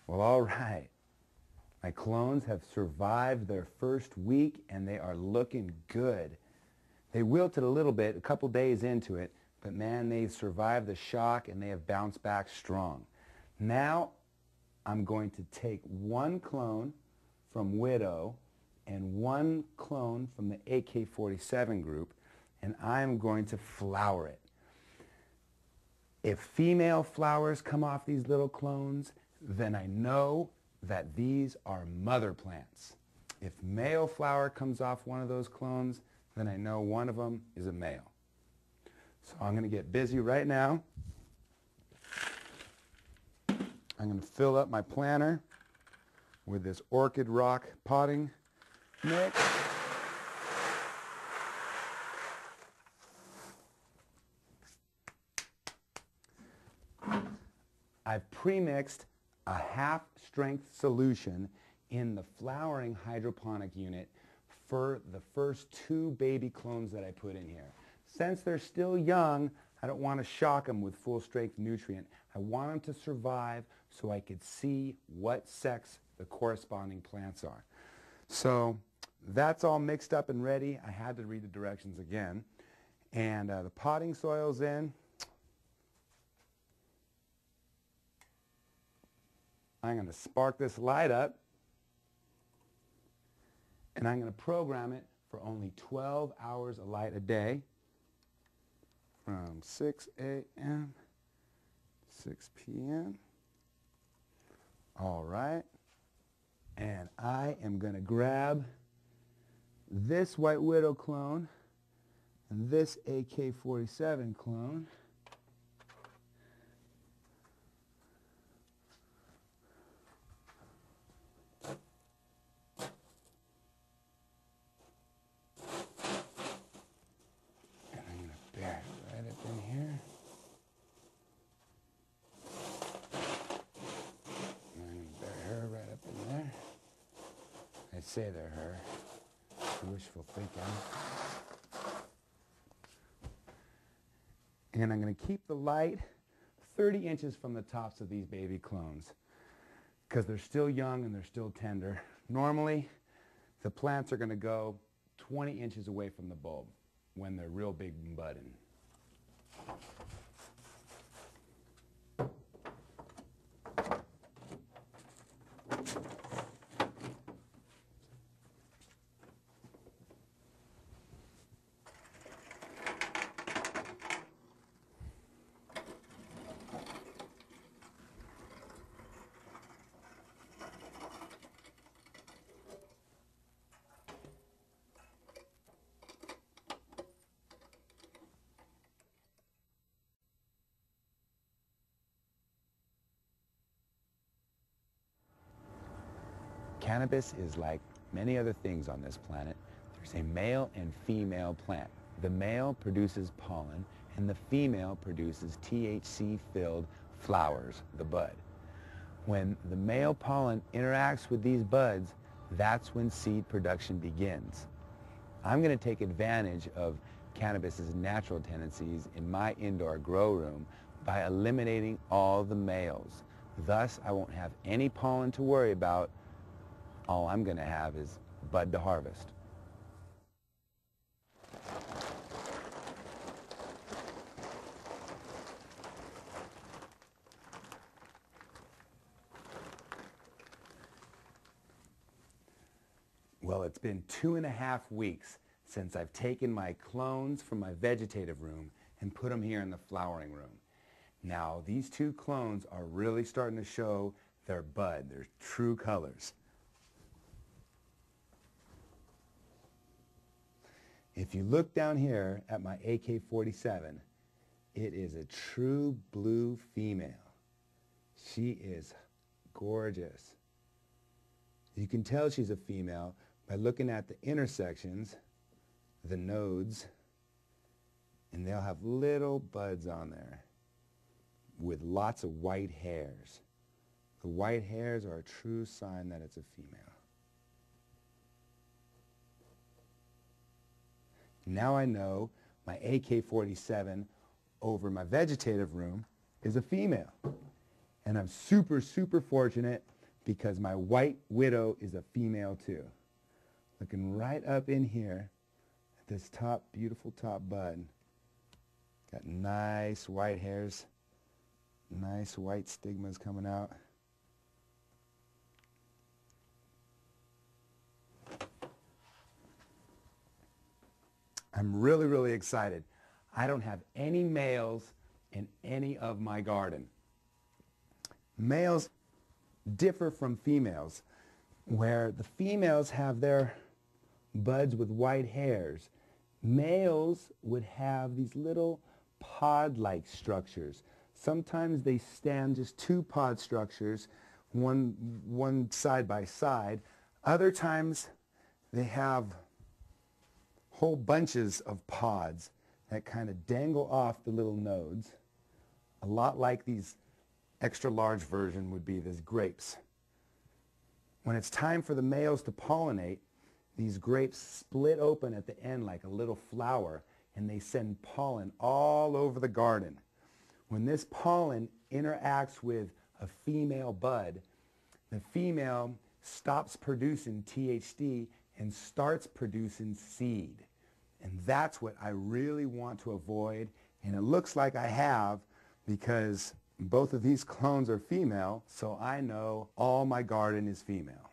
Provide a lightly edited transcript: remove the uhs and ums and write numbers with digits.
Well, all right. My clones have survived their first week and they are looking good. They wilted a little bit a couple days into it, but man, they survived the shock and they have bounced back strong. Now, I'm going to take one clone from Widow and one clone from the AK-47 group, and I'm going to flower it. If female flowers come off these little clones, then I know that these are mother plants. If male flower comes off one of those clones, then I know one of them is a male. So I'm going to get busy right now. I'm going to fill up my planter with this orchid rock potting mix. I've pre-mixed a half-strength solution in the flowering hydroponic unit for the first 2 baby clones that I put in here. Since they're still young, I don't want to shock them with full-strength nutrient. I want them to survive so I could see what sex the corresponding plants are. So that's all mixed up and ready. I had to read the directions again. And the potting soil's in. I'm going to spark this light up, and I'm going to program it for only 12 hours of light a day from 6 a.m. 6 p.m. All right. And I am going to grab this White Widow clone and this AK-47 clone. I'd say they're her. Wishful thinking. And I'm going to keep the light 30 inches from the tops of these baby clones because they're still young and they're still tender. Normally, the plants are going to go 20 inches away from the bulb when they're real big and budding. Cannabis is like many other things on this planet. There's a male and female plant. The male produces pollen and the female produces THC-filled flowers, the bud. When the male pollen interacts with these buds, that's when seed production begins. I'm going to take advantage of cannabis's natural tendencies in my indoor grow room by eliminating all the males. Thus, I won't have any pollen to worry about. All I'm going to have is bud to harvest. Well, it's been 2.5 weeks since I've taken my clones from my vegetative room and put them here in the flowering room. Now, these 2 clones are really starting to show their bud, their true colors. If you look down here at my AK-47, it is a true blue female. She is gorgeous. You can tell she's a female by looking at the intersections, the nodes, and they'll have little buds on there with lots of white hairs. The white hairs are a true sign that it's a female. Now I know my AK-47 over my vegetative room is a female. And I'm super, super fortunate because my white widow is a female too. Looking right up in here at this top, beautiful top bud. Got nice white hairs, nice white stigmas coming out. I'm really, really excited. I don't have any males in any of my garden. Males differ from females, where the females have their buds with white hairs. Males would have these little pod-like structures. Sometimes they stand just two pod structures, one side by side. Other times they have whole bunches of pods that kind of dangle off the little nodes, a lot like these extra large version would be these grapes. When it's time for the males to pollinate, these grapes split open at the end like a little flower, and they send pollen all over the garden. When this pollen interacts with a female bud, the female stops producing THC and starts producing seed. And that's what I really want to avoid, and it looks like I have, because both of these clones are female, so I know all my garden is female.